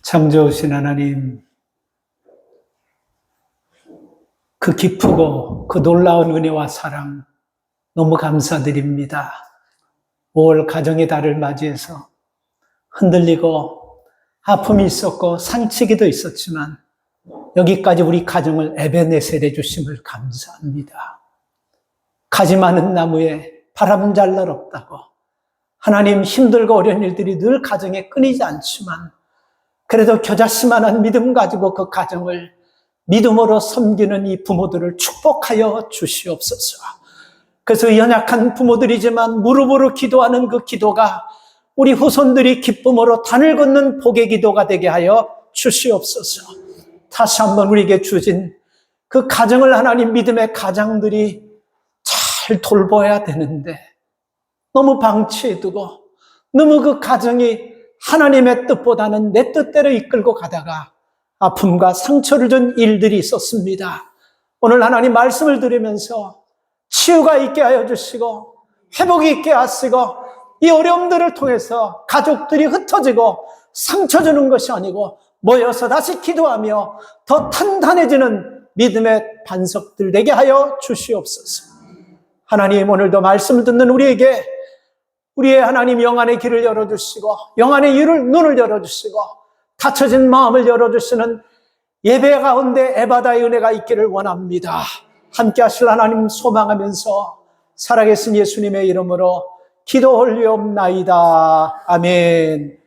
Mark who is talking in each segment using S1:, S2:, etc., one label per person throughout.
S1: 참 좋으신 하나님, 그 기쁘고 그 놀라운 은혜와 사랑 너무 감사드립니다. 5월 가정의 달을 맞이해서 흔들리고 아픔이 있었고 상치기도 있었지만 여기까지 우리 가정을 에베네셀 해주심을 감사합니다. 가지 많은 나무에 바람 잘 날 없다고, 하나님, 힘들고 어려운 일들이 늘 가정에 끊이지 않지만 그래도 겨자씨만한 믿음 가지고 그 가정을 믿음으로 섬기는 이 부모들을 축복하여 주시옵소서. 그래서 연약한 부모들이지만 무릎으로 기도하는 그 기도가 우리 후손들이 기쁨으로 단을 걷는 복의 기도가 되게 하여 주시옵소서. 다시 한번 우리에게 주신 그 가정을 하나님, 믿음의 가장들이 잘 돌봐야 되는데 너무 방치해두고 너무 그 가정이 하나님의 뜻보다는 내 뜻대로 이끌고 가다가 아픔과 상처를 준 일들이 있었습니다. 오늘 하나님 말씀을 들으면서 치유가 있게 하여 주시고 회복이 있게 하시고, 이 어려움들을 통해서 가족들이 흩어지고 상처 주는 것이 아니고 모여서 다시 기도하며 더 탄탄해지는 믿음의 반석들 되게 하여 주시옵소서. 하나님, 오늘도 말씀을 듣는 우리에게 우리의 하나님 영안의 길을 열어주시고 영안의 눈을 열어주시고 닫혀진 마음을 열어주시는 예배 가운데 에바다의 은혜가 있기를 원합니다. 함께 하실 하나님 소망하면서 살아계신 예수님의 이름으로 기도 올리옵나이다. 아멘.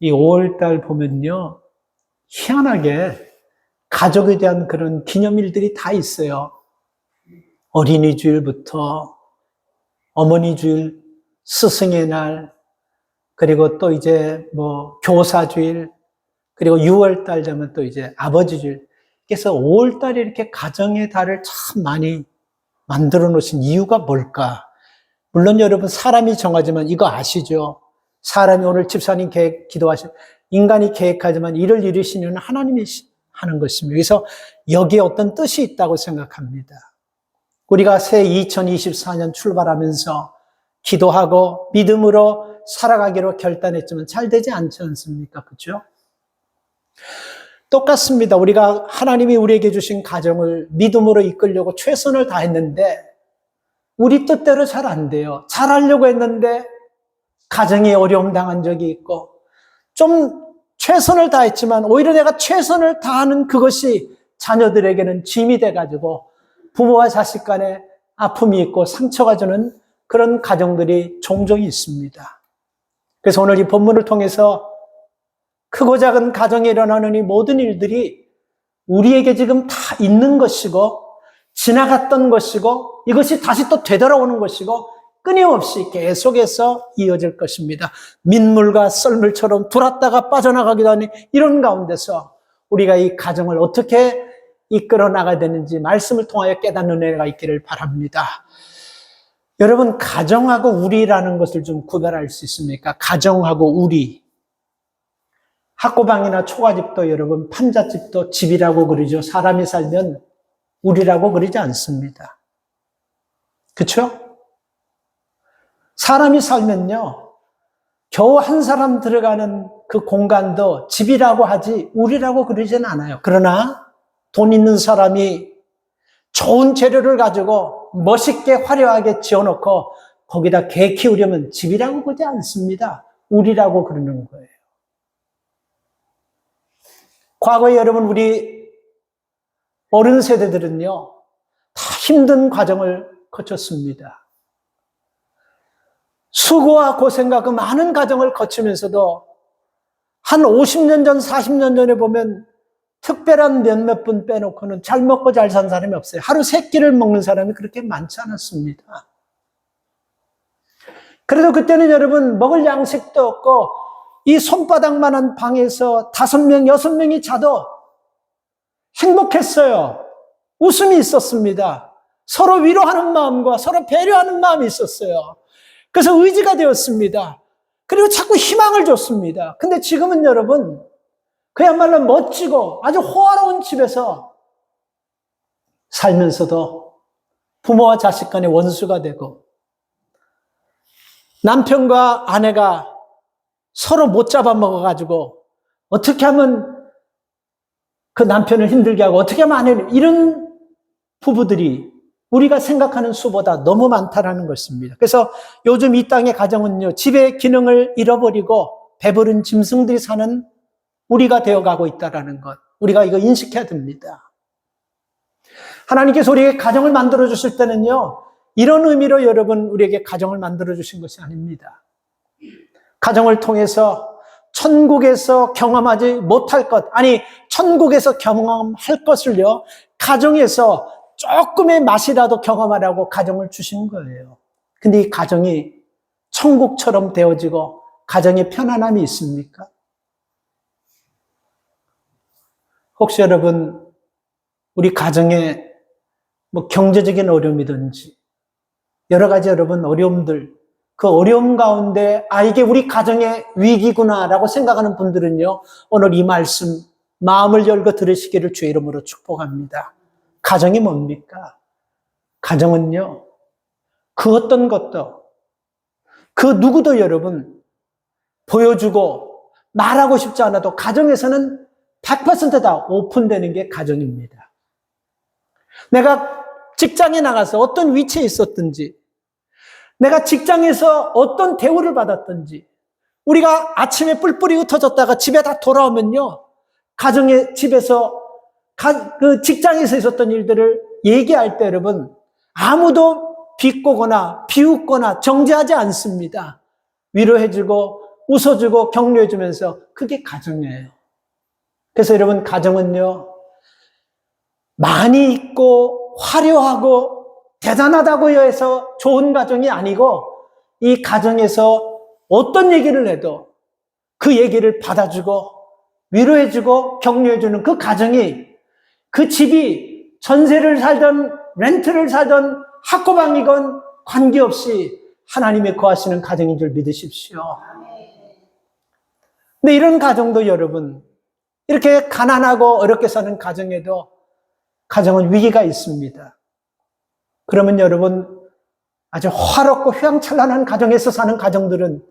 S1: 이 5월달 보면요, 희한하게 가족에 대한 그런 기념일들이 다 있어요. 어린이 주일부터 어머니 주일, 스승의 날, 그리고 또 이제 교사 주일, 그리고 6월 달 되면 또 이제 아버지 주일. 그래서 5월 달에 이렇게 가정의 달을 참 많이 만들어 놓으신 이유가 뭘까? 물론 여러분, 사람이 정하지만 이거 아시죠? 사람이 오늘 집사님 인간이 계획하지만 이를 이루시는 하나님이 하는 것입니다. 그래서 여기에 어떤 뜻이 있다고 생각합니다. 우리가 새 2024년 출발하면서 기도하고 믿음으로 살아가기로 결단했지만 잘 되지 않지 않습니까? 그렇죠? 똑같습니다. 우리가 하나님이 우리에게 주신 가정을 믿음으로 이끌려고 최선을 다했는데 우리 뜻대로 잘 안 돼요. 잘하려고 했는데 가정에 어려움 당한 적이 있고, 좀 최선을 다했지만 오히려 내가 최선을 다하는 그것이 자녀들에게는 짐이 돼가지고 부모와 자식 간에 아픔이 있고 상처가 주는 그런 가정들이 종종 있습니다. 그래서 오늘 이 본문을 통해서 크고 작은 가정에 일어나는 이 모든 일들이 우리에게 지금 다 있는 것이고 지나갔던 것이고 이것이 다시 또 되돌아오는 것이고 끊임없이 계속해서 이어질 것입니다. 민물과 썰물처럼 들어왔다가 빠져나가기도 하는 이런 가운데서 우리가 이 가정을 어떻게 이끌어 나가야 되는지 말씀을 통하여 깨닫는 은혜가 있기를 바랍니다. 여러분, 가정하고 우리라는 것을 좀 구별할 수 있습니까? 가정하고 우리. 학고방이나 초가집도 여러분, 판잣집도 집이라고 그러죠. 사람이 살면 우리라고 그러지 않습니다. 그렇죠? 사람이 살면요, 겨우 한 사람 들어가는 그 공간도 집이라고 하지 우리라고 그러진 않아요. 그러나 돈 있는 사람이 좋은 재료를 가지고 멋있게 화려하게 지어놓고 거기다 개 키우려면 집이라고 그러지 않습니다. 우리라고 그러는 거예요. 과거에 여러분, 우리 어른 세대들은요, 다 힘든 과정을 거쳤습니다. 수고와 고생과 그 많은 과정을 거치면서도 한 50년 전, 40년 전에 보면 특별한 몇몇 분 빼놓고는 잘 먹고 잘 산 사람이 없어요. 하루 3끼를 먹는 사람이 그렇게 많지 않았습니다. 그래도 그때는 여러분, 먹을 양식도 없고 이 손바닥만한 방에서 5명, 6명이 자도 행복했어요. 웃음이 있었습니다. 서로 위로하는 마음과 서로 배려하는 마음이 있었어요. 그래서 의지가 되었습니다. 그리고 자꾸 희망을 줬습니다. 근데 지금은 여러분, 그야말로 멋지고 아주 호화로운 집에서 살면서도 부모와 자식 간의 원수가 되고, 남편과 아내가 서로 못 잡아먹어가지고 어떻게 하면 그 남편을 힘들게 하고 어떻게 하면 아내를, 이런 부부들이 우리가 생각하는 수보다 너무 많다라는 것입니다. 그래서 요즘 이 땅의 가정은요, 집의 기능을 잃어버리고 배부른 짐승들이 사는 우리가 되어가고 있다는 것, 우리가 이거 인식해야 됩니다. 하나님께서 우리에게 가정을 만들어 주실 때는요, 이런 의미로 여러분 우리에게 가정을 만들어 주신 것이 아닙니다. 가정을 통해서 천국에서 경험하지 못할 것, 아니 천국에서 경험할 것을요, 가정에서 조금의 맛이라도 경험하라고 가정을 주신 거예요. 근데 이 가정이 천국처럼 되어지고 가정에 편안함이 있습니까? 혹시 여러분 우리 가정에 뭐 경제적인 어려움이든지 여러 가지 여러분 어려움들, 그 어려움 가운데 이게 우리 가정의 위기구나라고 생각하는 분들은요, 오늘 이 말씀 마음을 열고 들으시기를 주의 이름으로 축복합니다. 가정이 뭡니까? 가정은요, 그 어떤 것도, 그 누구도 여러분 보여주고 말하고 싶지 않아도 가정에서는 100%다 오픈되는 게 가정입니다. 내가 직장에 나가서 어떤 위치에 있었든지, 내가 직장에서 어떤 대우를 받았든지, 우리가 아침에 뿔뿔이 흩어졌다가 집에 다 돌아오면요, 가정의 집에서 그 직장에서 있었던 일들을 얘기할 때 여러분 아무도 비꼬거나 비웃거나 정죄하지 않습니다. 위로해주고 웃어주고 격려해주면서 그게 가정이에요. 그래서 여러분 가정은요, 많이 있고 화려하고 대단하다고 해서 좋은 가정이 아니고, 이 가정에서 어떤 얘기를 해도 그 얘기를 받아주고 위로해주고 격려해주는 그 가정이, 그 집이 전세를 살던 렌트를 살던 학고방이건 관계없이 하나님의 거하시는 가정인 줄 믿으십시오. 근데 이런 가정도 여러분, 이렇게 가난하고 어렵게 사는 가정에도 가정은 위기가 있습니다. 그러면 여러분, 아주 화롭고 휘황찬란한 가정에서 사는 가정들은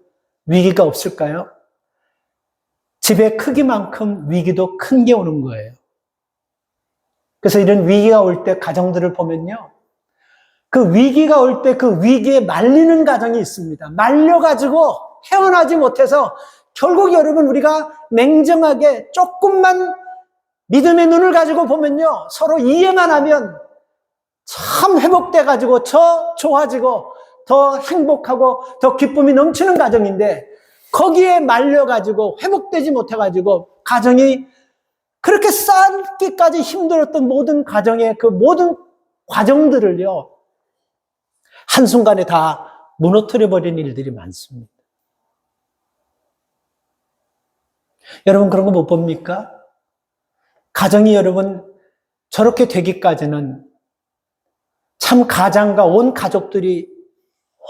S1: 위기가 없을까요? 집의 크기만큼 위기도 큰 게 오는 거예요. 그래서 이런 위기가 올 때 가정들을 보면요, 그 위기가 올 때 그 위기에 말리는 가정이 있습니다. 말려가지고 헤어나지 못해서 결국 여러분 우리가 냉정하게 조금만 믿음의 눈을 가지고 보면요, 서로 이해만 하면 참 회복돼가지고 더 좋아지고 더 행복하고 더 기쁨이 넘치는 가정인데, 거기에 말려가지고 회복되지 못해가지고 가정이 그렇게 쌓기까지 힘들었던 모든 가정의 그 모든 과정들을요, 한순간에 다 무너뜨려버린 일들이 많습니다. 여러분 그런 거 못 봅니까? 가정이 여러분 저렇게 되기까지는 참 가장과 온 가족들이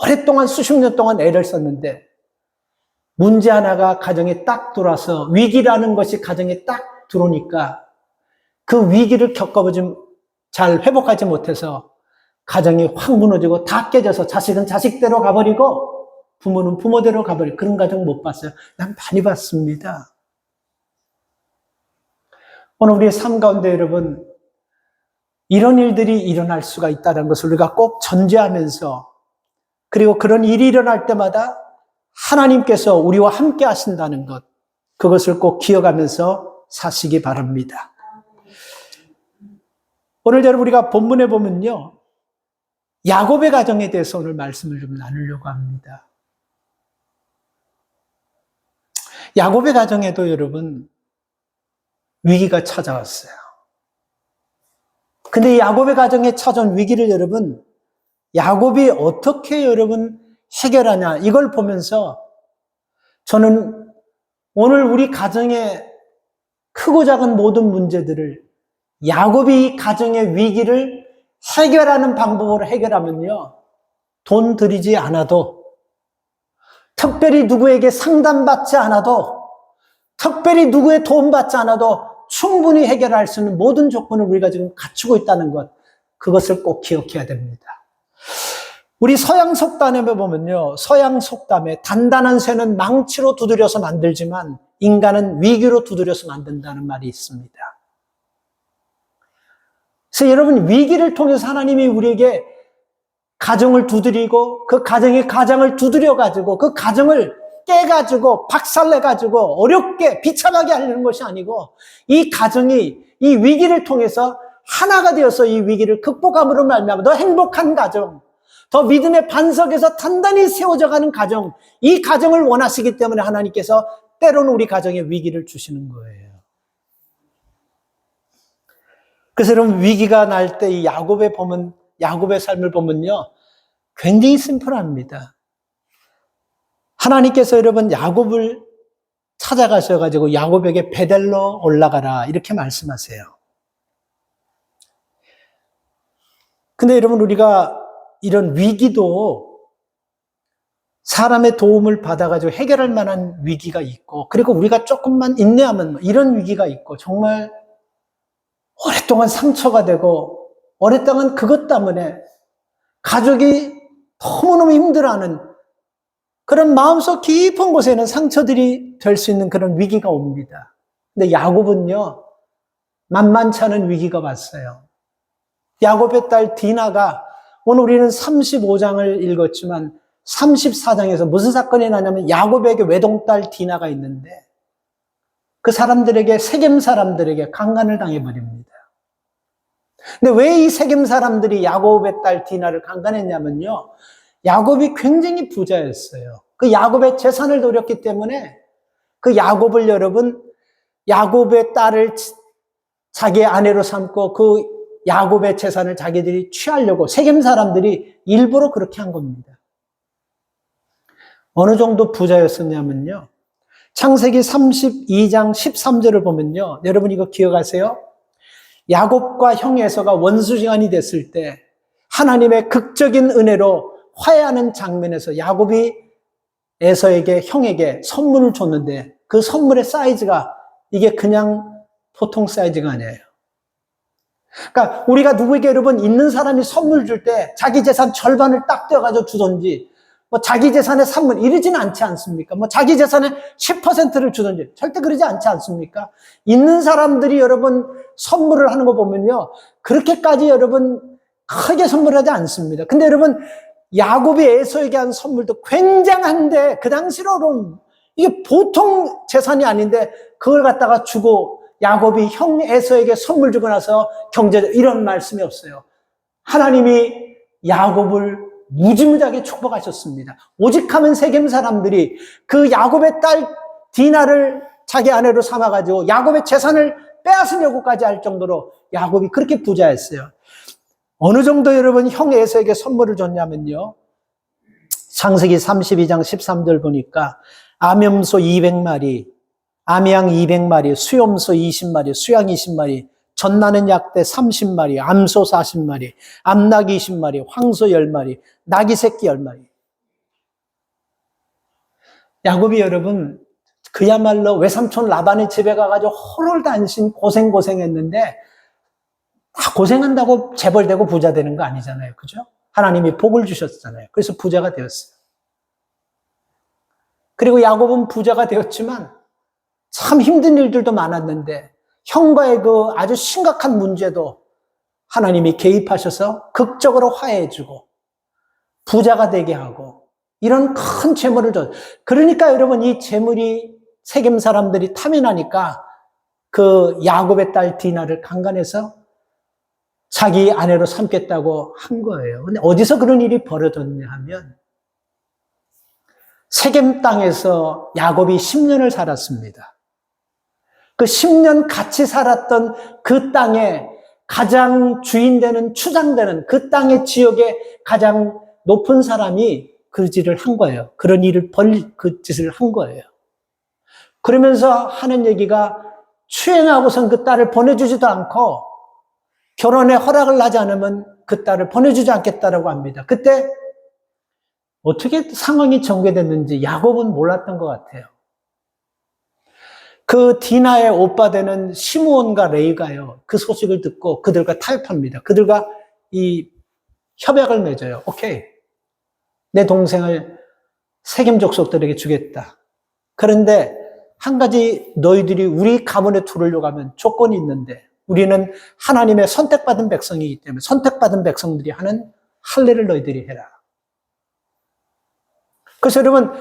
S1: 오랫동안 수십 년 동안 애를 썼는데, 문제 하나가 가정에 딱 들어와서, 위기라는 것이 가정에 딱 들어오니까 그 위기를 겪어보지, 잘 회복하지 못해서 가정이 확 무너지고 다 깨져서 자식은 자식대로 가버리고 부모는 부모대로 가버리고, 그런 가정 못 봤어요? 난 많이 봤습니다. 오늘 우리의 삶 가운데 여러분, 이런 일들이 일어날 수가 있다는 것을 우리가 꼭 전제하면서, 그리고 그런 일이 일어날 때마다 하나님께서 우리와 함께 하신다는 것, 그것을 꼭 기억하면서 사시기 바랍니다. 오늘 여러분 우리가 본문에 보면요, 야곱의 가정에 대해서 오늘 말씀을 좀 나누려고 합니다. 야곱의 가정에도 여러분 위기가 찾아왔어요. 근데 이 야곱의 가정에 찾아온 위기를 여러분, 야곱이 어떻게 여러분 해결하냐, 이걸 보면서 저는 오늘 우리 가정의 크고 작은 모든 문제들을 야곱이 이 가정의 위기를 해결하는 방법으로 해결하면요, 돈 들이지 않아도, 특별히 누구에게 상담받지 않아도, 특별히 누구의 도움 받지 않아도 충분히 해결할 수 있는 모든 조건을 우리가 지금 갖추고 있다는 것, 그것을 꼭 기억해야 됩니다. 우리 서양 속담에 보면요, 서양 속담에 단단한 쇠는 망치로 두드려서 만들지만 인간은 위기로 두드려서 만든다는 말이 있습니다. 그래서 여러분, 위기를 통해서 하나님이 우리에게 가정을 두드리고 그 가정의 가장을 두드려가지고 그 가정을 깨가지고 박살내가지고 어렵게 비참하게 하려는 것이 아니고 이 가정이 이 위기를 통해서 하나가 되어서 이 위기를 극복함으로 말미암아 더 행복한 가정, 더 믿음의 반석에서 단단히 세워져가는 가정, 이 가정을 원하시기 때문에 하나님께서 때로는 우리 가정에 위기를 주시는 거예요. 그래서 여러분, 위기가 날 때 이 야곱의 삶을 보면요, 굉장히 심플합니다. 하나님께서 여러분 야곱을 찾아가셔가지고 야곱에게 베델로 올라가라 이렇게 말씀하세요. 근데 여러분, 우리가 이런 위기도 사람의 도움을 받아가지고 해결할 만한 위기가 있고, 그리고 우리가 조금만 인내하면 이런 위기가 있고, 정말 오랫동안 상처가 되고 오랫동안 그것 때문에 가족이 너무너무 힘들어하는 그런 마음속 깊은 곳에는 상처들이 될 수 있는 그런 위기가 옵니다. 근데 야곱은요, 만만치 않은 위기가 왔어요. 야곱의 딸 디나가, 오늘 우리는 35장을 읽었지만 34장에서 무슨 사건이 나냐면 야곱에게 외동딸 디나가 있는데 그 사람들에게, 세겜 사람들에게 강간을 당해버립니다. 근데 왜 이 세겜 사람들이 야곱의 딸 디나를 강간했냐면요, 야곱이 굉장히 부자였어요. 그 야곱의 재산을 노렸기 때문에 그 야곱을, 여러분, 야곱의 딸을 자기의 아내로 삼고 그 야곱의 재산을 자기들이 취하려고 세겜 사람들이 일부러 그렇게 한 겁니다. 어느 정도 부자였었냐면요, 창세기 32장 13절을 보면요, 여러분 이거 기억하세요? 야곱과 형 에서가 원수지간이 됐을 때 하나님의 극적인 은혜로 화해하는 장면에서 야곱이 에서에게, 형에게 선물을 줬는데 그 선물의 사이즈가 이게 그냥 보통 사이즈가 아니에요. 그러니까 우리가 누구에게, 여러분, 있는 사람이 선물 줄 때 자기 재산 절반을 딱 떼어가지고 주던지, 뭐 자기 재산의 3분 이러지는 않지 않습니까? 뭐 자기 재산의 10%를 주던지 절대 그러지 않지 않습니까? 있는 사람들이 여러분 선물을 하는 거 보면요, 그렇게까지 여러분 크게 선물하지 않습니다. 근데 여러분, 야곱이 에서에게 한 선물도 굉장한데 그 당시로는 이게 보통 재산이 아닌데 그걸 갖다가 주고, 야곱이 형 에서에게 선물 주고 나서 경제적 이런 말씀이 없어요. 하나님이 야곱을 무지무지하게 축복하셨습니다. 오직 하면 세겜 사람들이 그 야곱의 딸 디나를 자기 아내로 삼아가지고 야곱의 재산을 빼앗으려고까지 할 정도로 야곱이 그렇게 부자였어요. 어느 정도 여러분 형 에서에게 선물을 줬냐면요, 창세기 32장 13절 보니까 암염소 200마리, 암양 200마리, 수염소 20마리, 수양 20마리, 젖나는 약대 30마리, 암소 40마리, 암낙이 20마리, 황소 10마리, 낙이 새끼 10마리. 야곱이 여러분 그야말로 외삼촌 라반의 집에 가가지고 홀홀단신 고생했는데, 다 고생한다고 재벌되고 부자 되는 거 아니잖아요. 그죠? 하나님이 복을 주셨잖아요. 그래서 부자가 되었어요. 그리고 야곱은 부자가 되었지만 참 힘든 일들도 많았는데 형과의 그 아주 심각한 문제도 하나님이 개입하셔서 극적으로 화해해주고 부자가 되게 하고 이런 큰 재물을 줬어요. 그러니까 여러분, 이 재물이 세겜 사람들이 탐이 나니까 그 야곱의 딸 디나를 강간해서 자기 아내로 삼겠다고 한 거예요. 근데 어디서 그런 일이 벌어졌냐 하면 세겜 땅에서 야곱이 10년을 살았습니다. 그 10년 같이 살았던 그 땅에 가장 주인되는, 추장되는 그 땅의 지역의 가장 높은 사람이 그 짓을 한 거예요. 그런 일을 그 짓을 한 거예요. 그러면서 하는 얘기가, 추행하고선 그 딸을 보내주지도 않고 결혼에 허락을 하지 않으면 그 딸을 보내주지 않겠다라고 합니다. 그때 어떻게 상황이 전개됐는지 야곱은 몰랐던 것 같아요. 그 디나의 오빠 되는 시므온과 레이가요, 그 소식을 듣고 그들과 타협합니다. 그들과 이 협약을 맺어요. 오케이, 내 동생을 세겜 족속들에게 주겠다. 그런데 한 가지 너희들이 우리 가문에 들어오려고 하면 조건이 있는데 우리는 하나님의 선택받은 백성이기 때문에 선택받은 백성들이 하는 할례를 너희들이 해라. 그래서 여러분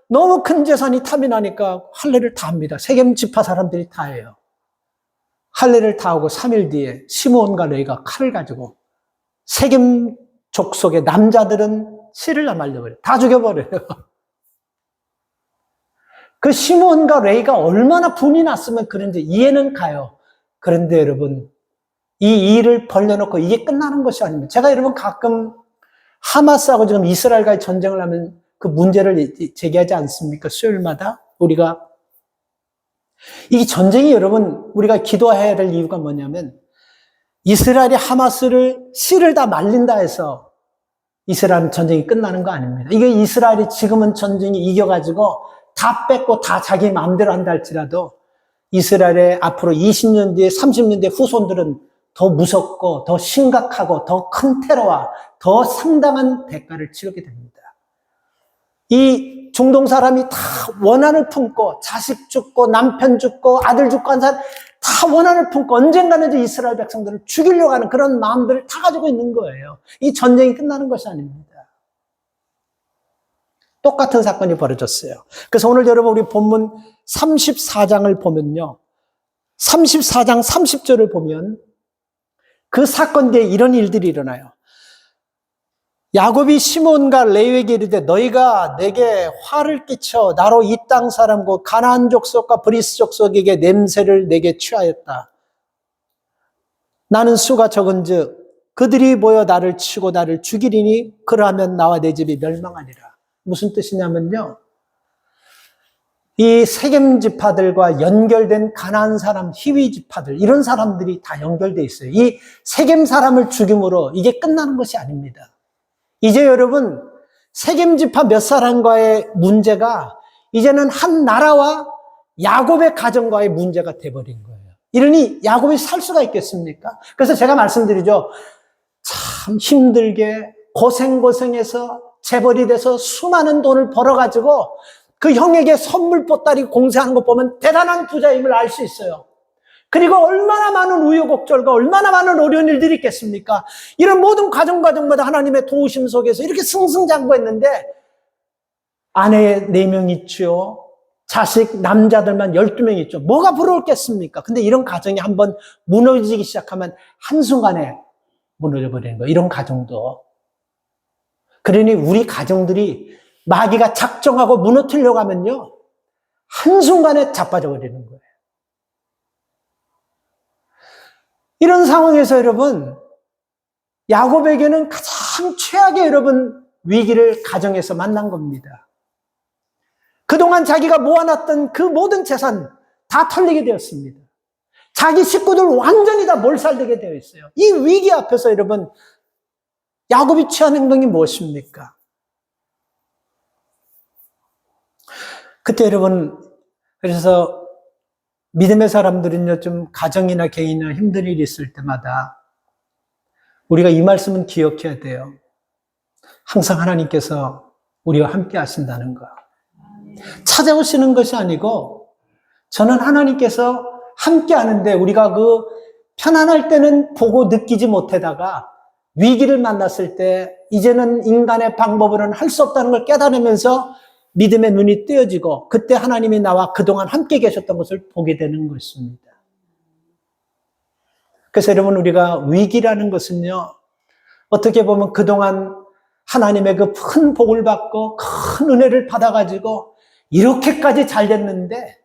S1: 너무 큰 재산이 탐이 나니까 할례를 다 합니다. 세겜 지파 사람들이 다 해요. 할례를 다 하고 3일 뒤에 시므온과 레위가 칼을 가지고 세겜 족속의 남자들은 씨를 말려버려요. 다 죽여버려요. 그 시므온과 레위가 얼마나 분이 났으면 그런지 이해는 가요. 그런데 여러분 이 일을 벌려놓고 이게 끝나는 것이 아닙니다. 제가 여러분 가끔 하마스하고 지금 이스라엘과의 전쟁을 하면 그 문제를 제기하지 않습니까? 수요일마다 우리가 이 전쟁이 여러분 우리가 기도해야 될 이유가 뭐냐면 이스라엘이 하마스를 씨를 다 말린다 해서 이스라엘 전쟁이 끝나는 거 아닙니다. 이게 이스라엘이 지금은 전쟁이 이겨가지고 다 뺏고 다 자기 마음대로 한다 할지라도 이스라엘의 앞으로 20년 뒤에 30년 뒤에 후손들은 더 무섭고 더 심각하고 더 큰 테러와 더 상당한 대가를 치르게 됩니다. 이 중동 사람이 다 원한을 품고 자식 죽고 남편 죽고 아들 죽고 한 사람 다 원한을 품고 언젠가는 이스라엘 백성들을 죽이려고 하는 그런 마음들을 다 가지고 있는 거예요. 이 전쟁이 끝나는 것이 아닙니다. 똑같은 사건이 벌어졌어요. 그래서 오늘 여러분 우리 본문 34장을 보면요. 34장 30절을 보면 그 사건 뒤에 이런 일들이 일어나요. 야곱이 시몬과 레위에게 이르되 너희가 내게 화를 끼쳐 나로 이 땅 사람과 가나안 족속과 브리스 족속에게 냄새를 내게 취하였다. 나는 수가 적은즉 그들이 모여 나를 치고 나를 죽이리니 그러하면 나와 내 집이 멸망하리라. 무슨 뜻이냐면요. 이 세겜 지파들과 연결된 가나안 사람, 히위 지파들 이런 사람들이 다 연결돼 있어요. 이 세겜 사람을 죽임으로 이게 끝나는 것이 아닙니다. 이제 여러분 세겜 지파 몇 사람과의 문제가 이제는 한 나라와 야곱의 가정과의 문제가 돼버린 거예요. 이러니 야곱이 살 수가 있겠습니까? 그래서 제가 말씀드리죠. 참 힘들게 고생해서 재벌이 돼서 수많은 돈을 벌어가지고 그 형에게 선물 보따리 공세하는 거 보면 대단한 부자임을 알 수 있어요. 그리고 얼마나 많은 우여곡절과 얼마나 많은 어려운 일들이 있겠습니까? 이런 모든 과정마다 하나님의 도우심 속에서 이렇게 승승장구했는데 아내 4명 있죠. 자식 남자들만 12명 있죠. 뭐가 부러웠겠습니까? 근데 이런 가정이 한번 무너지기 시작하면 한순간에 무너져버리는 거예요. 이런 가정도. 그러니 우리 가정들이 마귀가 작정하고 무너뜨리려고 하면요. 한순간에 자빠져 버리는 거예요. 이런 상황에서 여러분, 야곱에게는 가장 최악의 여러분 위기를 가정에서 만난 겁니다. 그동안 자기가 모아놨던 그 모든 재산 다 털리게 되었습니다. 자기 식구들 완전히 다 몰살되게 되어 있어요. 이 위기 앞에서 여러분, 야곱이 취한 행동이 무엇입니까? 그때 여러분, 그래서 믿음의 사람들은요, 좀 가정이나 개인이나 힘든 일이 있을 때마다 우리가 이 말씀은 기억해야 돼요. 항상 하나님께서 우리와 함께 하신다는 거. 찾아오시는 것이 아니고 저는 하나님께서 함께 하는데 우리가 그 편안할 때는 보고 느끼지 못하다가 위기를 만났을 때 이제는 인간의 방법으로는 할 수 없다는 걸 깨달으면서 믿음의 눈이 떼어지고 그때 하나님이 나와 그동안 함께 계셨던 것을 보게 되는 것입니다. 그래서 여러분 우리가 위기라는 것은요. 어떻게 보면 그동안 하나님의 그 큰 복을 받고 큰 은혜를 받아가지고 이렇게까지 잘 됐는데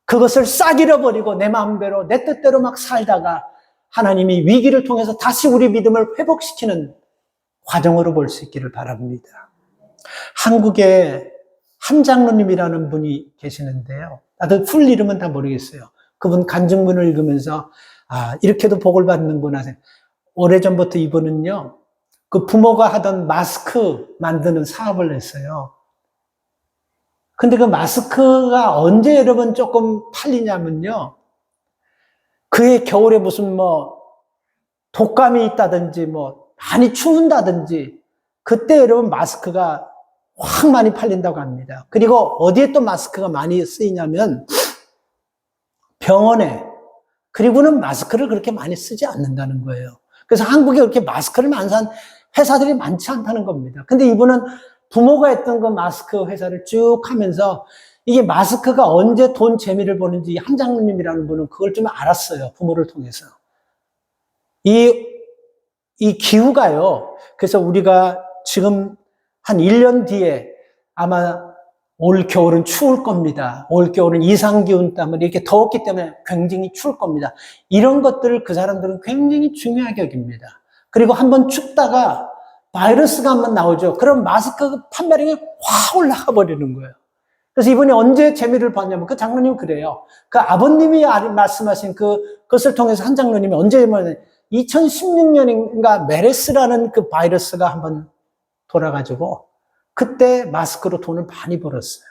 S1: 그것을 싹 잃어버리고 내 마음대로 내 뜻대로 막 살다가 하나님이 위기를 통해서 다시 우리 믿음을 회복시키는 과정으로 볼 수 있기를 바랍니다. 한국에 한장로님이라는 분이 계시는데요. 나도 풀 이름은 다 모르겠어요. 그분 간증문을 읽으면서 이렇게도 복을 받는구나. 오래전부터 이분은요. 그 부모가 하던 마스크 만드는 사업을 했어요. 근데 그 마스크가 언제 여러분 조금 팔리냐면요. 그해 겨울에 무슨 독감이 있다든지 많이 추운다든지 그때 여러분 마스크가 확 많이 팔린다고 합니다. 그리고 어디에 또 마스크가 많이 쓰이냐면 병원에, 그리고는 마스크를 그렇게 많이 쓰지 않는다는 거예요. 그래서 한국에 그렇게 마스크를 많이 산 회사들이 많지 않다는 겁니다. 근데 이분은 부모가 했던 그 마스크 회사를 쭉 하면서 이게 마스크가 언제 돈 재미를 보는지 한장로님이라는 분은 그걸 좀 알았어요. 부모를 통해서. 이 기후가요. 그래서 우리가 지금 한 1년 뒤에 아마 올 겨울은 추울 겁니다. 올 겨울은 이상기온 때문에 이렇게 더웠기 때문에 굉장히 추울 겁니다. 이런 것들을 그 사람들은 굉장히 중요하게 여깁니다. 그리고 한번 춥다가 바이러스가 한번 나오죠. 그럼 마스크 판매량이 확 올라가 버리는 거예요. 그래서 이분이 언제 재미를 봤냐면 그 장로님 그래요. 그 아버님이 말씀하신 그것을 통해서 한 장로님이 언제 2016년인가 메르스라는 그 바이러스가 한번 돌아가지고 그때 마스크로 돈을 많이 벌었어요.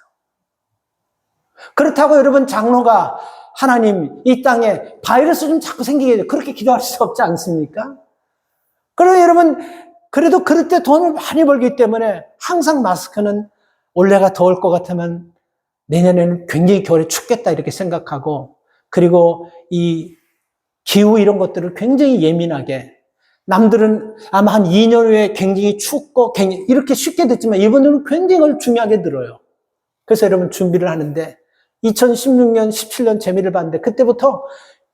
S1: 그렇다고 여러분 장로가 하나님 이 땅에 바이러스 좀 자꾸 생기게 해요. 그렇게 기도할 수 없지 않습니까? 그러면 여러분 그래도 그럴 때 돈을 많이 벌기 때문에 항상 마스크는 올해가 더울 것 같으면 내년에는 굉장히 겨울에 춥겠다 이렇게 생각하고 그리고 이 기후 이런 것들을 굉장히 예민하게 남들은 아마 한 2년 후에 굉장히 춥고 굉장히 이렇게 쉽게 듣지만 이분들은 굉장히 그걸 중요하게 들어요. 그래서 여러분 준비를 하는데 2016년, 17년 재미를 봤는데 그때부터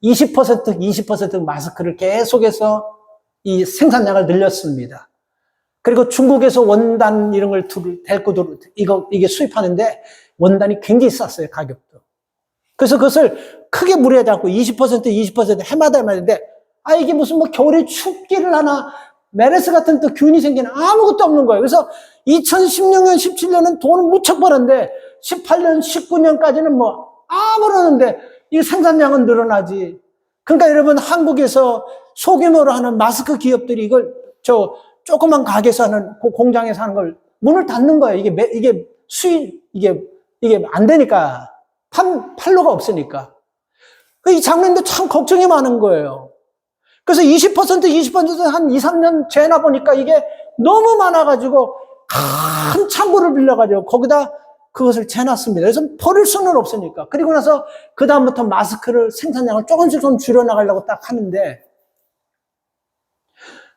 S1: 20% 마스크를 계속해서 이 생산량을 늘렸습니다. 그리고 중국에서 원단 이런 걸 데리고 이게 수입하는데 원단이 굉장히 쌌어요, 가격도. 그래서 그것을 크게 무리하지 않고 20% 해마다 해마다인데 이게 무슨 뭐 겨울에 춥기를 하나 메르스 같은 또 균이 생기나 아무것도 없는 거예요. 그래서 2016년, 17년은 돈을 무척 벌었는데 18년, 19년까지는 뭐 아무러는데 이 생산량은 늘어나지. 그러니까 여러분 한국에서 소규모로 하는 마스크 기업들이 이걸 조그만 가게에서 하는 그 공장에서 하는 걸 문을 닫는 거예요. 이게 수익 이게 안 되니까 판로가 없으니까. 이 장면도 참 걱정이 많은 거예요. 그래서 20%한 2, 3년 재나 보니까 이게 너무 많아가지고 큰 창고를 빌려가지고 거기다 그것을 재놨습니다. 그래서 버릴 수는 없으니까. 그리고 나서 그다음부터 마스크를 생산량을 조금씩 좀 줄여나가려고 딱 하는데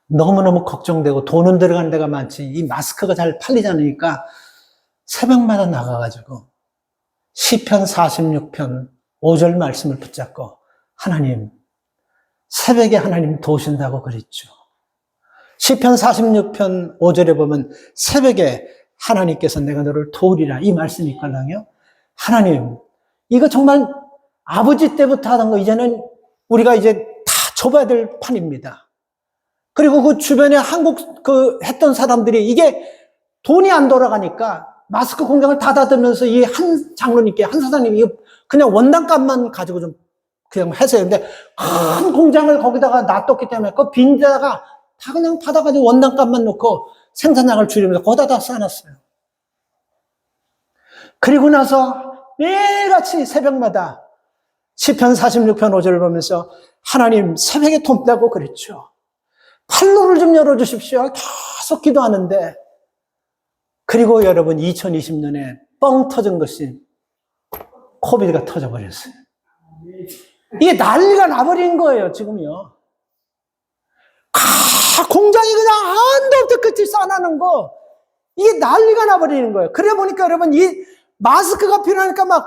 S1: 너무너무 걱정되고 돈은 들어가는 데가 많지 이 마스크가 잘 팔리지 않으니까 새벽마다 나가가지고 시편 46편 5절 말씀을 붙잡고 하나님 새벽에 하나님 도우신다고 그랬죠. 시편 46편 5절에 보면 새벽에 하나님께서 내가 너를 도우리라 이 말씀이 있거든요. 하나님 이거 정말 아버지 때부터 하던 거 이제는 우리가 이제 다 접어야 될 판입니다. 그리고 그 주변에 한국 했던 사람들이 이게 돈이 안 돌아가니까 마스크 공장을 다 닫으면서 이 한 장로님께 한 사장님이 그냥 원단값만 가지고 좀 그냥 해서 근데 큰 공장을 거기다가 놔뒀기 때문에 그 빈대다가 다 그냥 받아가지고 원단값만 넣고 생산량을 줄이면서 거기다 다 쌓아놨어요. 그리고 나서 매일같이 새벽마다 시편 46편 5절을 보면서 하나님 새벽에 돕다고 그랬죠. 판로를 좀 열어주십시오. 계속 기도하는데 그리고 여러분 2020년에 뻥 터진 것이 코비드가 터져버렸어요. 이게 난리가 나버린 거예요, 지금요. 공장이 그냥 한도 없듯 끝이 쌓아놓는 거, 이게 난리가 나버리는 거예요. 그래 보니까 여러분, 이 마스크가 필요하니까 막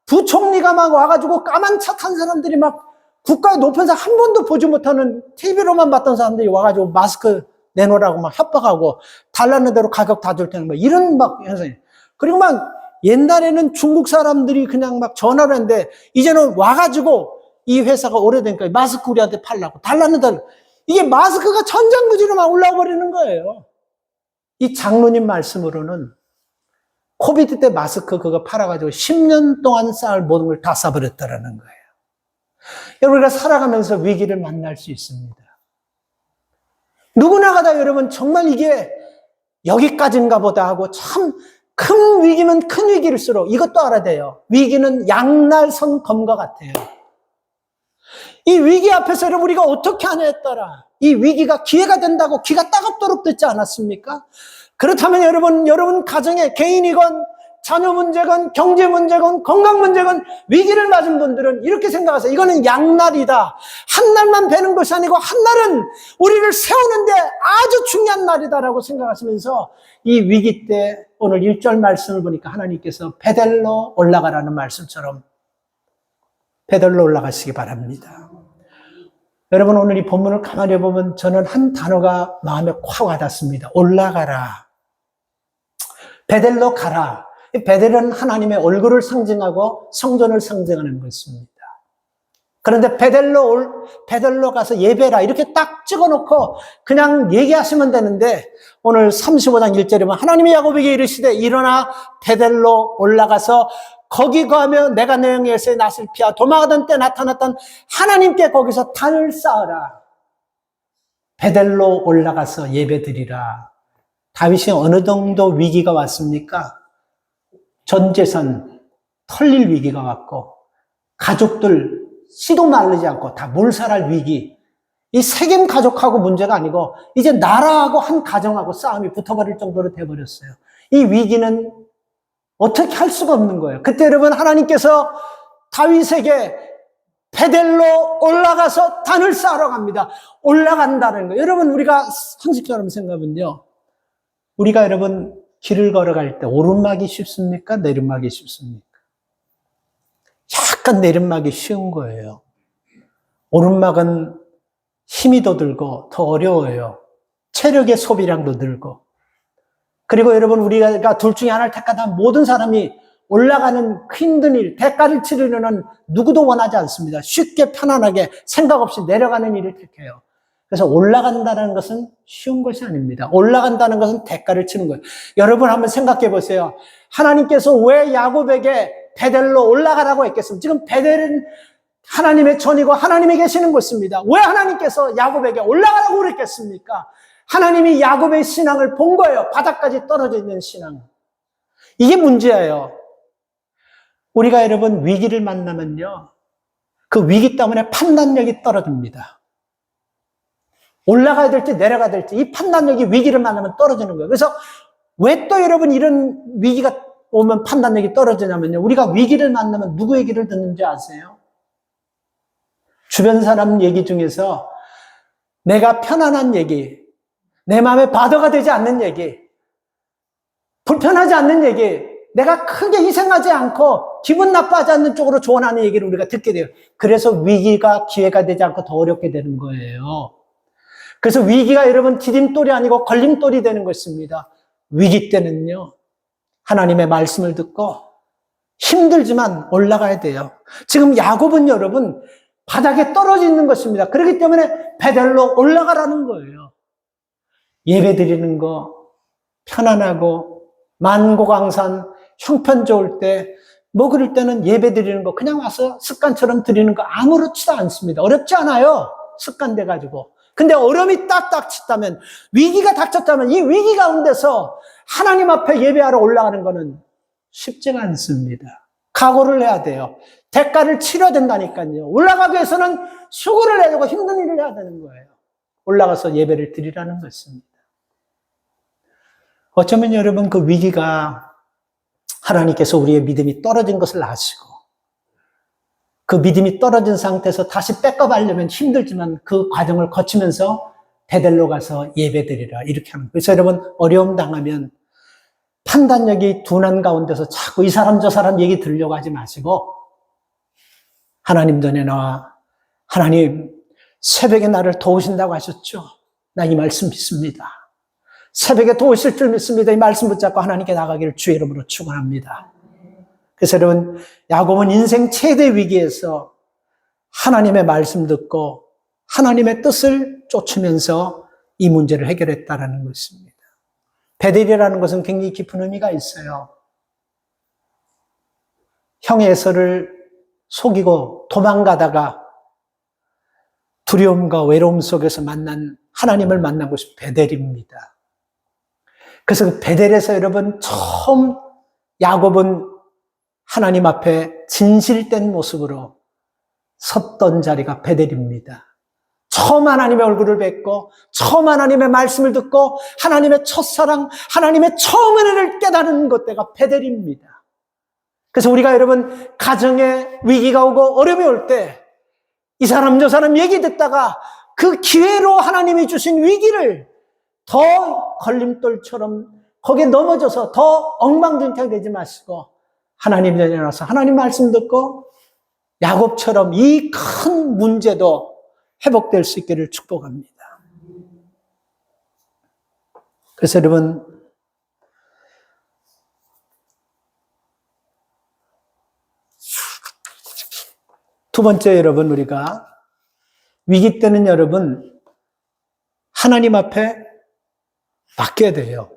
S1: 부총리가 막 와가지고 까만 차 탄 사람들이 막 국가의 높은 사 한 번도 보지 못하는 TV로만 봤던 사람들이 와가지고 마스크 내놓으라고 막 협박하고 달라는 대로 가격 다 줄 테는 뭐 이런 막 현상이. 그리고 막 옛날에는 중국 사람들이 그냥 막 전화를 했는데 이제는 와가지고 이 회사가 오래되니까 마스크 우리한테 팔라고 달라는 대로 이게 마스크가 천장부지로 막 올라와 버리는 거예요. 이 장로님 말씀으로는 코비드 때 마스크 그거 팔아가지고 10년 동안 쌓을 모든 걸 다 싸버렸다라는 거예요. 여러분, 우리가 살아가면서 위기를 만날 수 있습니다. 누구나가 다 여러분 정말 이게 여기까지인가 보다 하고 참 큰 위기면 큰 위기일수록 이것도 알아야 돼요. 위기는 양날선 검과 같아요. 이 위기 앞에서 여러분 우리가 어떻게 하냐에 따라 이 위기가 기회가 된다고 귀가 따갑도록 듣지 않았습니까? 그렇다면 여러분 가정에 개인이건 자녀 문제건 경제 문제건 건강 문제건 위기를 맞은 분들은 이렇게 생각하세요. 이거는 양날이다. 한 날만 뵈는 것이 아니고 한 날은 우리를 세우는데 아주 중요한 날이다라고 생각하시면서 이 위기 때 오늘 1절 말씀을 보니까 하나님께서 베델로 올라가라는 말씀처럼 베델로 올라가시기 바랍니다. 여러분 오늘 이 본문을 가만히 보면 저는 한 단어가 마음에 확 와닿습니다. 올라가라. 베델로 가라. 베델은 하나님의 얼굴을 상징하고 성전을 상징하는 것입니다. 그런데 베델로 가서 예배라 이렇게 딱 찍어놓고 그냥 얘기하시면 되는데 오늘 35장 1절에 보면 하나님이 야곱에게 이르시되 일어나 베델로 올라가서 거기 거하며 내가 내 영예에서의 낫을 피하 도망하던 때 나타났던 하나님께 거기서 단을 쌓으라. 베델로 올라가서 예배드리라. 다윗이 어느 정도 위기가 왔습니까? 전 재산 털릴 위기가 왔고 가족들 씨도 마르지 않고 다 몰살할 위기. 이 세겜 가족하고 문제가 아니고 이제 나라하고 한 가정하고 싸움이 붙어버릴 정도로 돼버렸어요. 이 위기는 어떻게 할 수가 없는 거예요. 그때 여러분 하나님께서 다윗에게 베델로 올라가서 단을 쌓으러 갑니다. 올라간다는 거예요. 여러분 우리가 상식적으로 생각하면요. 우리가 여러분 길을 걸어갈 때 오르막이 쉽습니까? 내리막이 쉽습니까? 약간 내리막이 쉬운 거예요. 오르막은 힘이 더 들고 더 어려워요. 체력의 소비량도 늘고. 그리고 여러분 우리가 둘 중에 하나를 택하다 모든 사람이 올라가는 힘든 일, 대가를 치르려는 누구도 원하지 않습니다. 쉽게 편안하게 생각 없이 내려가는 일을 택해요. 그래서 올라간다는 것은 쉬운 것이 아닙니다. 올라간다는 것은 대가를 치는 거예요. 여러분 한번 생각해 보세요. 하나님께서 왜 야곱에게 베델로 올라가라고 했겠습니까? 지금 베델은 하나님의 전이고 하나님이 계시는 곳입니다. 왜 하나님께서 야곱에게 올라가라고 그랬겠습니까? 하나님이 야곱의 신앙을 본 거예요. 바닥까지 떨어져 있는 신앙. 이게 문제예요. 우리가 여러분 위기를 만나면요. 그 위기 때문에 판단력이 떨어집니다. 올라가야 될지 내려가야 될지 이 판단력이 위기를 만나면 떨어지는 거예요. 그래서 왜 또 여러분 이런 위기가 오면 판단력이 떨어지냐면요. 우리가 위기를 만나면 누구 얘기를 듣는지 아세요? 주변 사람 얘기 중에서 내가 편안한 얘기, 내 마음에 바더가 되지 않는 얘기, 불편하지 않는 얘기, 내가 크게 희생하지 않고 기분 나빠하지 않는 쪽으로 조언하는 얘기를 우리가 듣게 돼요. 그래서 위기가 기회가 되지 않고 더 어렵게 되는 거예요. 그래서 위기가 여러분 디딤돌이 아니고 걸림돌이 되는 것입니다. 위기 때는요. 하나님의 말씀을 듣고 힘들지만 올라가야 돼요. 지금 야곱은 여러분 바닥에 떨어져 있는 것입니다. 그렇기 때문에 베델로 올라가라는 거예요. 예배 드리는 거 편안하고 만고강산 형편 좋을 때 뭐 그럴 때는 예배 드리는 거 그냥 와서 습관처럼 드리는 거 아무렇지도 않습니다. 어렵지 않아요. 습관돼 가지고. 근데 어려움이 딱딱 치다면 위기가 닥쳤다면 이 위기 가운데서 하나님 앞에 예배하러 올라가는 거는 쉽지가 않습니다. 각오를 해야 돼요. 대가를 치러야 된다니까요. 올라가기 위해서는 수고를 해야 되고 힘든 일을 해야 되는 거예요. 올라가서 예배를 드리라는 것입니다. 어쩌면 여러분 그 위기가 하나님께서 우리의 믿음이 떨어진 것을 아시고 그 믿음이 떨어진 상태에서 다시 백업하려면 힘들지만 그 과정을 거치면서 베델로 가서 예배드리라 이렇게 합니다. 그래서 여러분 어려움 당하면 판단력이 둔한 가운데서 자꾸 이 사람 저 사람 얘기 들으려고 하지 마시고 하나님 전에 나와 하나님 새벽에 나를 도우신다고 하셨죠. 나 이 말씀 믿습니다. 새벽에 도우실 줄 믿습니다. 이 말씀 붙잡고 하나님께 나가기를 주의 이름으로 축원합니다. 그래서 여러분 야곱은 인생 최대 위기에서 하나님의 말씀 듣고 하나님의 뜻을 쫓으면서 이 문제를 해결했다라는 것입니다. 베델이라는 것은 굉장히 깊은 의미가 있어요. 형의 에서를 속이고 도망가다가 두려움과 외로움 속에서 만난 하나님을 만난 곳이 베델입니다. 그래서 그 베델에서 여러분 처음 야곱은 하나님 앞에 진실된 모습으로 섰던 자리가 베델입니다. 처음 하나님의 얼굴을 뵙고 처음 하나님의 말씀을 듣고 하나님의 첫사랑, 하나님의 처음 은혜를 깨달은 그때가 베델입니다. 그래서 우리가 여러분 가정에 위기가 오고 어려움이 올 때 이 사람 저 사람 얘기 듣다가 그 기회로 하나님이 주신 위기를 더 걸림돌처럼 거기에 넘어져서 더 엉망진창이 되지 마시고 하나님 전에 나서 하나님 말씀 듣고 야곱처럼 이 큰 문제도 회복될 수 있기를 축복합니다. 그래서 여러분 두 번째 여러분 우리가 위기 때는 여러분 하나님 앞에 맡겨야 돼요.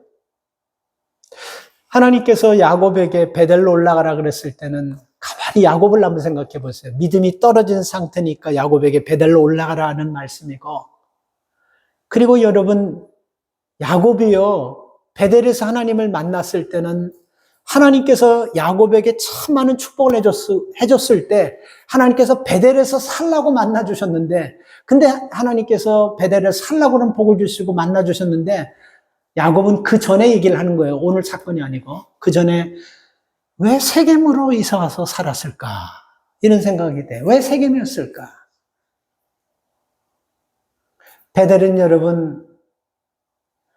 S1: 하나님께서 야곱에게 베델로 올라가라 그랬을 때는 가만히 야곱을 한번 생각해 보세요. 믿음이 떨어진 상태니까 야곱에게 베델로 올라가라 하는 말씀이고, 그리고 여러분 야곱이요 베델에서 하나님을 만났을 때는 하나님께서 야곱에게 참 많은 축복을 해줬을 때 하나님께서 베델에서 살라고 만나주셨는데, 근데 하나님께서 베델에서 살라고는 복을 주시고 만나주셨는데 야곱은 그 전에 얘기를 하는 거예요. 오늘 사건이 아니고 그 전에 왜 세겜으로 이사 와서 살았을까? 이런 생각이 돼. 왜 세겜이었을까? 베델은 여러분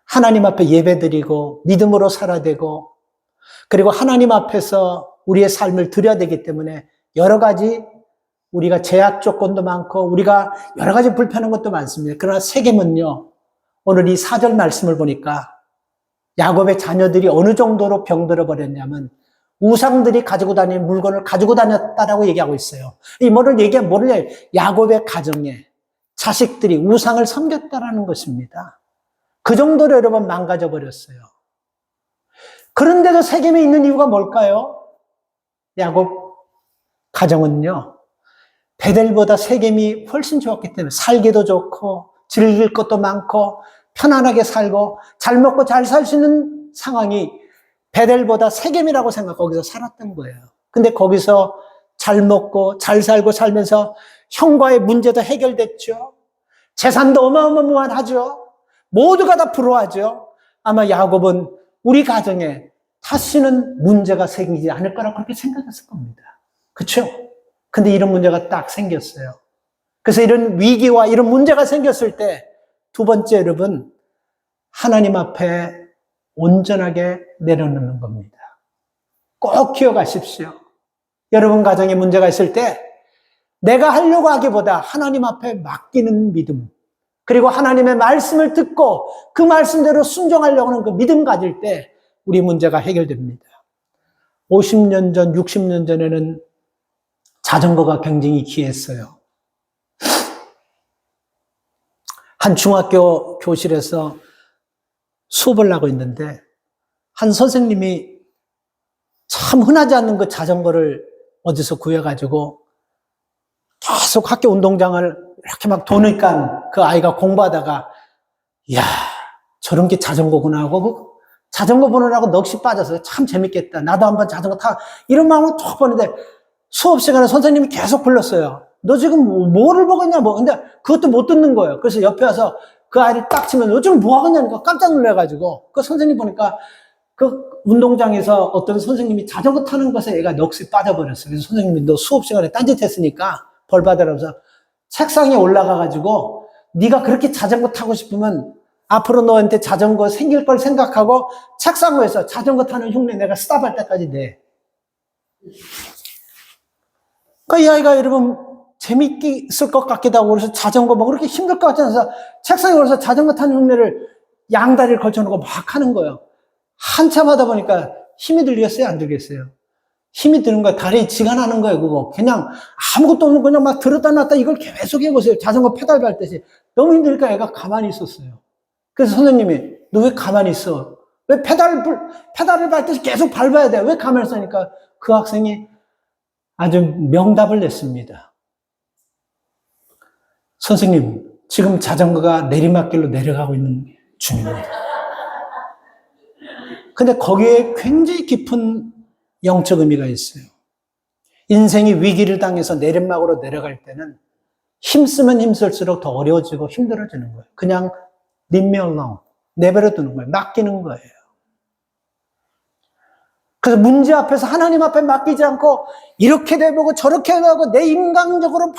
S1: 하나님 앞에 예배드리고 믿음으로 살아야 되고, 그리고 하나님 앞에서 우리의 삶을 드려야 되기 때문에 여러 가지 우리가 제약 조건도 많고 우리가 여러 가지 불편한 것도 많습니다. 그러나 세겜은요, 오늘 이 4절 말씀을 보니까 야곱의 자녀들이 어느 정도로 병들어 버렸냐면 우상들이 가지고 다니는 물건을 가지고 다녔다라고 얘기하고 있어요. 이 뭐를 얘기하면 뭐를 야곱의 가정에 자식들이 우상을 섬겼다라는 것입니다. 그 정도로 여러분 망가져 버렸어요. 그런데도 세겜에 있는 이유가 뭘까요? 야곱 가정은요, 베델보다 세겜이 훨씬 좋았기 때문에 살기도 좋고 즐길 것도 많고 편안하게 살고 잘 먹고 잘 살 수 있는 상황이 베델보다 세겜이라고 생각하고 거기서 살았던 거예요. 근데 거기서 잘 먹고 잘 살고 살면서 형과의 문제도 해결됐죠. 재산도 어마어마하죠. 모두가 다 부러워하죠. 아마 야곱은 우리 가정에 다시는 문제가 생기지 않을 거라고 그렇게 생각했을 겁니다. 그렇죠? 근데 이런 문제가 딱 생겼어요. 그래서 이런 위기와 이런 문제가 생겼을 때 두 번째 여러분, 하나님 앞에 온전하게 내려놓는 겁니다. 꼭 기억하십시오. 여러분 가정에 문제가 있을 때 내가 하려고 하기보다 하나님 앞에 맡기는 믿음, 그리고 하나님의 말씀을 듣고 그 말씀대로 순종하려고 하는 그 믿음 가질 때 우리 문제가 해결됩니다. 50년 전, 60년 전에는 자전거가 굉장히 귀했어요. 한 중학교 교실에서 수업을 하고 있는데 한 선생님이 참 흔하지 않는 그 자전거를 어디서 구해가지고 계속 학교 운동장을 이렇게 막 도니까 그 아이가 공부하다가 이야 저런 게 자전거구나 하고 자전거 보느라고 넋이 빠져서 참 재밌겠다. 나도 한번 자전거 타. 이런 마음으로 툭 보는데 수업 시간에 선생님이 계속 불렀어요. 너 지금 뭐를 보고 있냐, 뭐. 근데 그것도 못 듣는 거예요. 그래서 옆에 와서 그 아이를 딱 치면 너 지금 뭐 하고 있냐니까 깜짝 놀래가지고 그 선생님 보니까 그 운동장에서 어떤 선생님이 자전거 타는 것에 얘가 넋이 빠져버렸어요. 그래서 선생님이 너 수업 시간에 딴짓 했으니까 벌 받으라면서 책상에 올라가가지고 네가 그렇게 자전거 타고 싶으면 앞으로 너한테 자전거 생길 걸 생각하고 책상 위에서 자전거 타는 흉내 내가 스탑할 때까지 내. 그러니까 이 아이가 여러분 재밌게 있을 것 같기도 하고 그래서 자전거 뭐 그렇게 힘들 것 같지 않아서 책상에 올라서 자전거 타는 흉내를 양다리를 걸쳐놓고 막 하는 거예요. 한참 하다 보니까 힘이 들겠어요? 안 들겠어요? 힘이 드는 거야. 다리 지가 나는 거예요, 그거. 그냥 아무것도 없는 그냥 막 들었다 놨다 이걸 계속 해보세요. 자전거 페달 밟듯이. 너무 힘드니까 애가 가만히 있었어요. 그래서 선생님이 너 왜 가만히 있어? 왜 페달을 밟듯이 계속 밟아야 돼? 왜 가만히 있으니까 그 학생이 아주 명답을 냈습니다. 선생님, 지금 자전거가 내리막길로 내려가고 있는 중입니다. 근데 거기에 굉장히 깊은 영적 의미가 있어요. 인생이 위기를 당해서 내리막으로 내려갈 때는 힘쓰면 힘쓸수록 더 어려워지고 힘들어지는 거예요. 그냥 leave me alone. 내버려 두는 거예요. 맡기는 거예요. 그래서 문제 앞에서 하나님 앞에 맡기지 않고 이렇게 돼보고 저렇게 해보고 내 인간적으로 막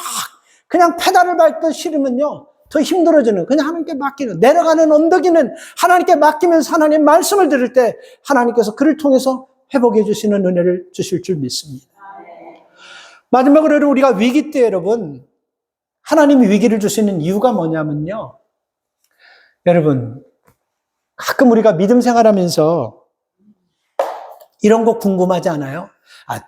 S1: 그냥 페달을 밟듯 싫으면요. 더 힘들어지는 그냥 하나님께 맡기는 내려가는 언덕이는 하나님께 맡기면서 하나님 말씀을 들을 때 하나님께서 그를 통해서 회복해 주시는 은혜를 주실 줄 믿습니다. 마지막으로 우리가 위기 때 여러분 하나님이 위기를 주시는 이유가 뭐냐면요. 여러분 가끔 우리가 믿음 생활하면서 이런 거 궁금하지 않아요?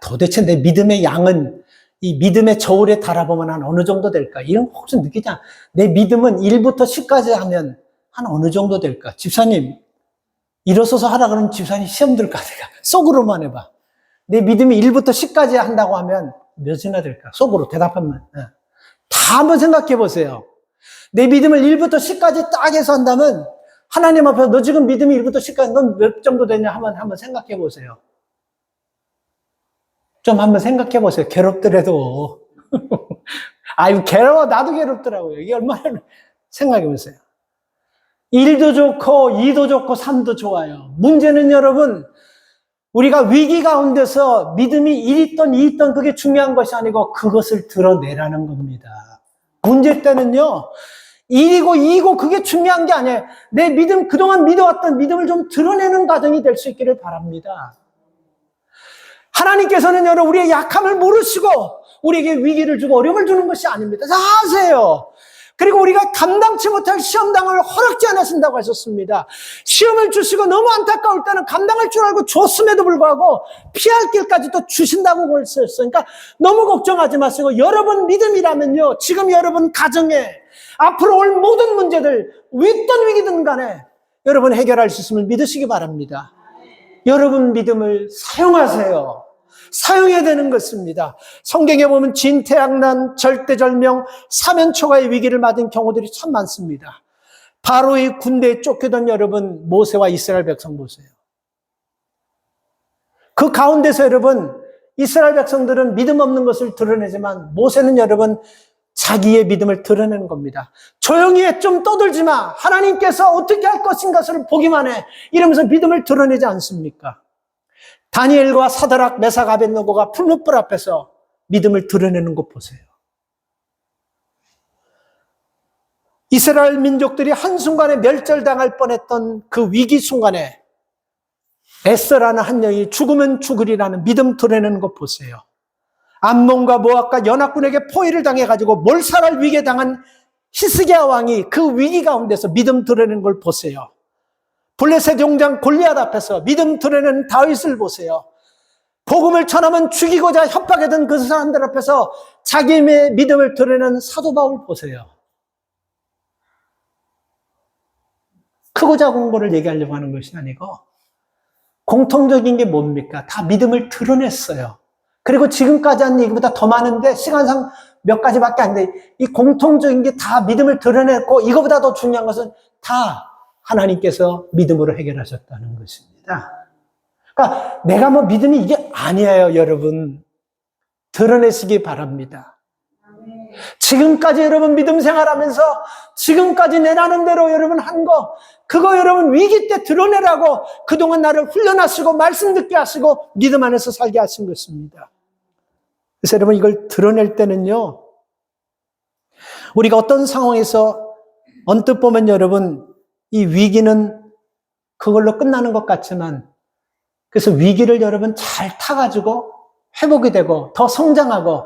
S1: 도대체 내 믿음의 양은 이 믿음의 저울에 달아보면 한 어느 정도 될까? 이런 거 혹시 느끼지 않아요? 내 믿음은 1부터 10까지 하면 한 어느 정도 될까? 집사님, 일어서서 하라 그러면 집사님 시험 들까? 내가 속으로만 해봐. 내 믿음이 1부터 10까지 한다고 하면 몇이나 될까? 속으로 대답하면. 다 한번 생각해 보세요. 내 믿음을 1부터 10까지 딱 해서 한다면 하나님 앞에서 너 지금 믿음이 1부터 10까지 넌 몇 정도 되냐 한번 생각해 보세요. 좀 한번 생각해 보세요. 괴롭더라도. 아유, 괴로워. 나도 괴롭더라고요. 이게 얼마나 생각해 보세요. 1도 좋고 2도 좋고 3도 좋아요. 문제는 여러분 우리가 위기 가운데서 믿음이 1있던 2있던 그게 중요한 것이 아니고 그것을 드러내라는 겁니다. 문제 때는요. 1이고 2이고 그게 중요한 게 아니에요. 내 믿음, 그동안 믿어왔던 믿음을 좀 드러내는 과정이 될 수 있기를 바랍니다. 하나님께서는 여러분 우리의 약함을 모르시고 우리에게 위기를 주고 어려움을 주는 것이 아닙니다. 다 아세요. 그리고 우리가 감당치 못할 시험당을 허락지 않으신다고 하셨습니다. 시험을 주시고 너무 안타까울 때는 감당할 줄 알고 줬음에도 불구하고 피할 길까지 또 주신다고 그랬어요. 그러니까 너무 걱정하지 마시고 여러분 믿음이라면요. 지금 여러분 가정에 앞으로 올 모든 문제들 어떤 위기든 간에 여러분 해결할 수 있음을 믿으시기 바랍니다. 여러분 믿음을 사용하세요. 사용해야 되는 것입니다. 성경에 보면 진퇴양난, 절대절명, 사면초가의 위기를 맞은 경우들이 참 많습니다. 바로의 군대에 쫓기던 여러분 모세와 이스라엘 백성 보세요. 그 가운데서 여러분 이스라엘 백성들은 믿음 없는 것을 드러내지만 모세는 여러분 자기의 믿음을 드러내는 겁니다. 조용히 해, 좀 떠들지 마. 하나님께서 어떻게 할 것인가를 보기만 해. 이러면서 믿음을 드러내지 않습니까? 다니엘과 사드락, 메삭, 아벳느고가 풀무불 앞에서 믿음을 드러내는 것 보세요. 이스라엘 민족들이 한순간에 멸절당할 뻔했던 그 위기 순간에 에스라는 한 여인이 죽으면 죽으리라는 믿음 드러내는 것 보세요. 암몬과 모압과 연합군에게 포위를 당해가지고 몰살할 위기에 당한 히스기야 왕이 그 위기 가운데서 믿음 드러내는 걸 보세요. 블레셋 용장 골리앗 앞에서 믿음 드러내는 다윗을 보세요. 복음을 전하면 죽이고자 협박했던 그 사람들 앞에서 자기의 믿음을 드러내는 사도 바울 보세요. 크고 작은 거를 얘기하려고 하는 것이 아니고 공통적인 게 뭡니까? 다 믿음을 드러냈어요. 그리고 지금까지 한 얘기보다 더 많은데 시간상 몇 가지밖에 안 돼. 이 공통적인 게 다 믿음을 드러냈고 이거보다 더 중요한 것은 다 하나님께서 믿음으로 해결하셨다는 것입니다. 그러니까 내가 뭐 믿음이 이게 아니에요, 여러분. 드러내시기 바랍니다. 지금까지 여러분 믿음 생활하면서 지금까지 내라는 대로 여러분 한 거 그거 여러분 위기 때 드러내라고 그동안 나를 훈련하시고 말씀 듣게 하시고 믿음 안에서 살게 하신 것입니다. 그래서 여러분 이걸 드러낼 때는요. 우리가 어떤 상황에서 언뜻 보면 여러분 이 위기는 그걸로 끝나는 것 같지만 그래서 위기를 여러분 잘 타가지고 회복이 되고 더 성장하고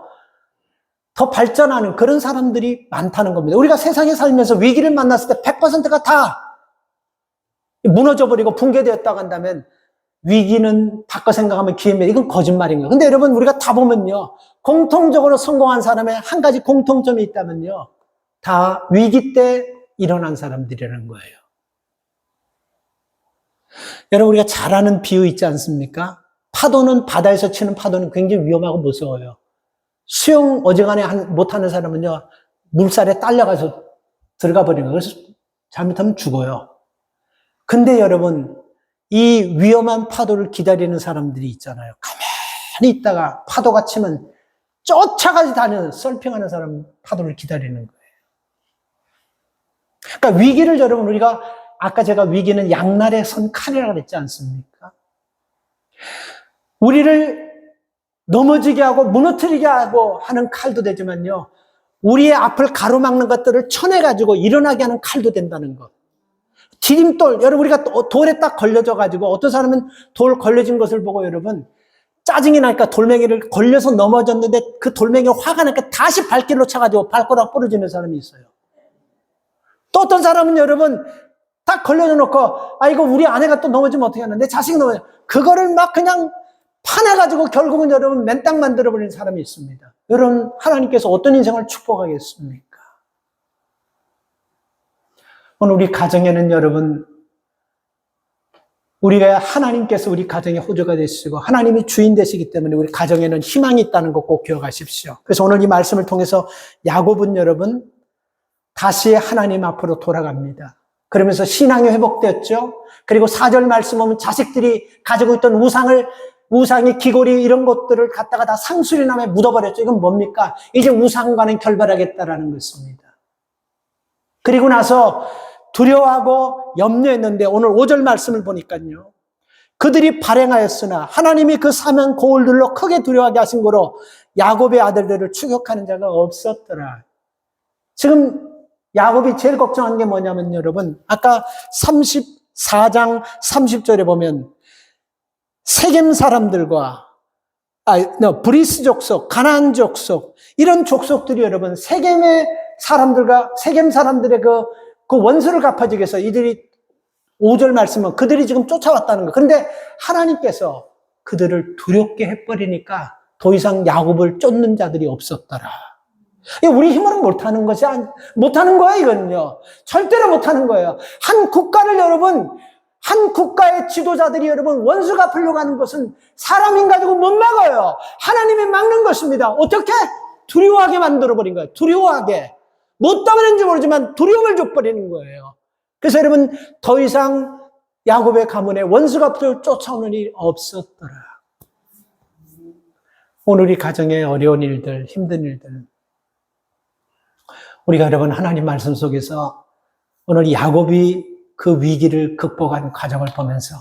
S1: 더 발전하는 그런 사람들이 많다는 겁니다. 우리가 세상에 살면서 위기를 만났을 때 100%가 다 무너져버리고 붕괴되었다고 한다면 위기는 바꿔 생각하면 기회입니다. 이건 거짓말인 거예요. 근데 여러분 우리가 다 보면요. 공통적으로 성공한 사람의 한 가지 공통점이 있다면요. 다 위기 때 일어난 사람들이라는 거예요. 여러분 우리가 잘 아는 비유 있지 않습니까? 파도는 바다에서 치는 파도는 굉장히 위험하고 무서워요. 수영 어지간해 못하는 사람은요. 물살에 딸려가서 들어가 버리는 거예요. 그래서 잘못하면 죽어요. 근데 여러분 이 위험한 파도를 기다리는 사람들이 있잖아요. 가만히 있다가 파도가 치면 쫓아가지 다니는, 서핑하는 사람 파도를 기다리는 거예요. 그러니까 위기를 여러분, 우리가 아까 제가 위기는 양날의 선 칼이라고 그랬지 않습니까? 우리를 넘어지게 하고 무너뜨리게 하고 하는 칼도 되지만요, 우리의 앞을 가로막는 것들을 쳐내가지고 일어나게 하는 칼도 된다는 것. 디딤돌, 여러분, 우리가 돌에 딱 걸려져가지고, 어떤 사람은 돌 걸려진 것을 보고 여러분, 짜증이 나니까 돌멩이를 걸려서 넘어졌는데 그 돌멩이가 화가 나니까 다시 발길로 차가지고 발가락 부러지는 사람이 있어요. 또 어떤 사람은 여러분, 딱 걸려져 놓고, 이거 우리 아내가 또 넘어지면 어떻게 하나? 내 자식이 넘어져. 그거를 막 그냥 파내가지고 결국은 여러분 맨땅 만들어버리는 사람이 있습니다. 여러분, 하나님께서 어떤 인생을 축복하겠습니까? 오늘 우리 가정에는 여러분, 우리가 하나님께서 우리 가정의 호주가 되시고 하나님이 주인 되시기 때문에 우리 가정에는 희망이 있다는 거 꼭 기억하십시오. 그래서 오늘 이 말씀을 통해서 야곱은 여러분 다시 하나님 앞으로 돌아갑니다. 그러면서 신앙이 회복되었죠. 그리고 4절 말씀 보면 자식들이 가지고 있던 우상의 귀고리 이런 것들을 갖다가 다 상수리남에 묻어버렸죠. 이건 뭡니까? 이제 우상과는 결별하겠다라는 것입니다. 그리고 나서 두려워하고 염려했는데 오늘 5절 말씀을 보니까요. 그들이 발행하였으나 하나님이 그 사면 고울들로 크게 두려워하게 하신 거로 야곱의 아들들을 추격하는 자가 없었더라. 지금 야곱이 제일 걱정한 게 뭐냐면 여러분, 아까 34장 30절에 보면 세겜 사람들과 브리스 족속, 가나안 족속 이런 족속들이 여러분 세겜 사람들의 그 원수를 갚아주기 위해서 이들이 5절 말씀은 그들이 지금 쫓아왔다는 거. 그런데 하나님께서 그들을 두렵게 해버리니까 더 이상 야곱을 쫓는 자들이 없었더라. 우리 힘으로는 못하는 것이 못하는 거예요. 이거는요. 절대로 못하는 거예요. 한 국가를 여러분, 한 국가의 지도자들이 여러분 원수 갚으려고 하는 것은 사람인 가지고 못 막아요. 하나님이 막는 것입니다. 어떻게? 두려워하게 만들어버린 거예요. 두려워하게. 뭐 때문인지 모르지만 두려움을 줘버리는 거예요. 그래서 여러분 더 이상 야곱의 가문에 원수가 쫓아오는 일이 없었더라. 오늘 우리 가정의 어려운 일들, 힘든 일들, 우리가 여러분 하나님 말씀 속에서 오늘 야곱이 그 위기를 극복한 과정을 보면서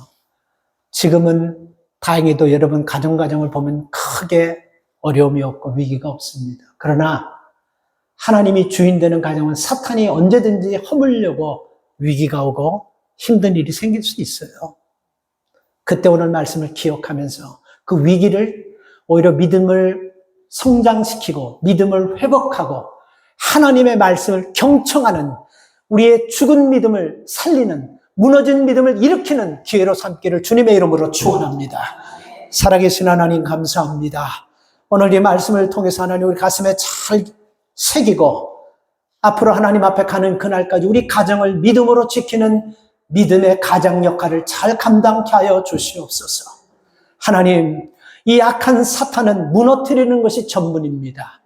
S1: 지금은 다행히도 여러분 가정을 보면 크게 어려움이 없고 위기가 없습니다. 그러나 하나님이 주인 되는 가정은 사탄이 언제든지 허물려고 위기가 오고 힘든 일이 생길 수 있어요. 그때 오늘 말씀을 기억하면서 그 위기를 오히려 믿음을 성장시키고 믿음을 회복하고 하나님의 말씀을 경청하는 우리의 죽은 믿음을 살리는 무너진 믿음을 일으키는 기회로 삼기를 주님의 이름으로 축원합니다. 살아계신 하나님 감사합니다. 오늘 이 말씀을 통해서 하나님 우리 가슴에 잘 새기고 앞으로 하나님 앞에 가는 그날까지 우리 가정을 믿음으로 지키는 믿음의 가장 역할을 잘 감당케 하여 주시옵소서. 하나님, 이 악한 사탄은 무너뜨리는 것이 전문입니다.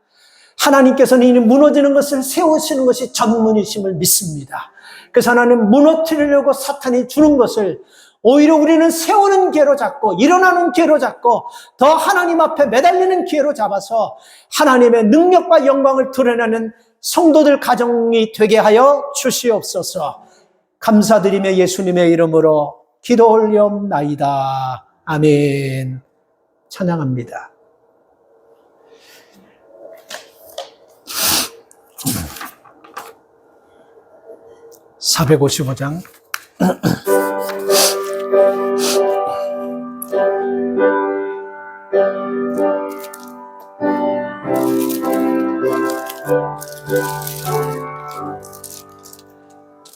S1: 하나님께서는 이 무너지는 것을 세우시는 것이 전문이심을 믿습니다. 그래서 하나님 무너뜨리려고 사탄이 주는 것을 오히려 우리는 세우는 기회로 잡고 일어나는 기회로 잡고 더 하나님 앞에 매달리는 기회로 잡아서 하나님의 능력과 영광을 드러내는 성도들 가정이 되게 하여 주시옵소서. 감사드리며 예수님의 이름으로 기도 올리옵나이다. 아멘. 찬양합니다. (455장)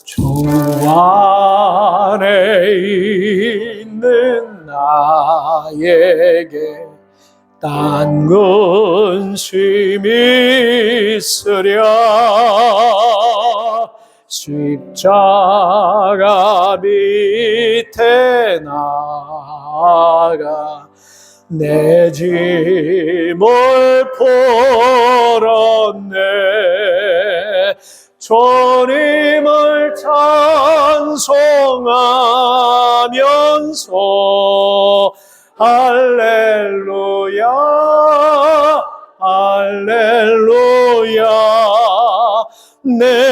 S1: 주 안에 있는 나에게 딴 근심이 있으랴 십자가 밑에 나가 내 짐을 풀었네 주님을 찬송하면서 할렐루야 할렐루야. 내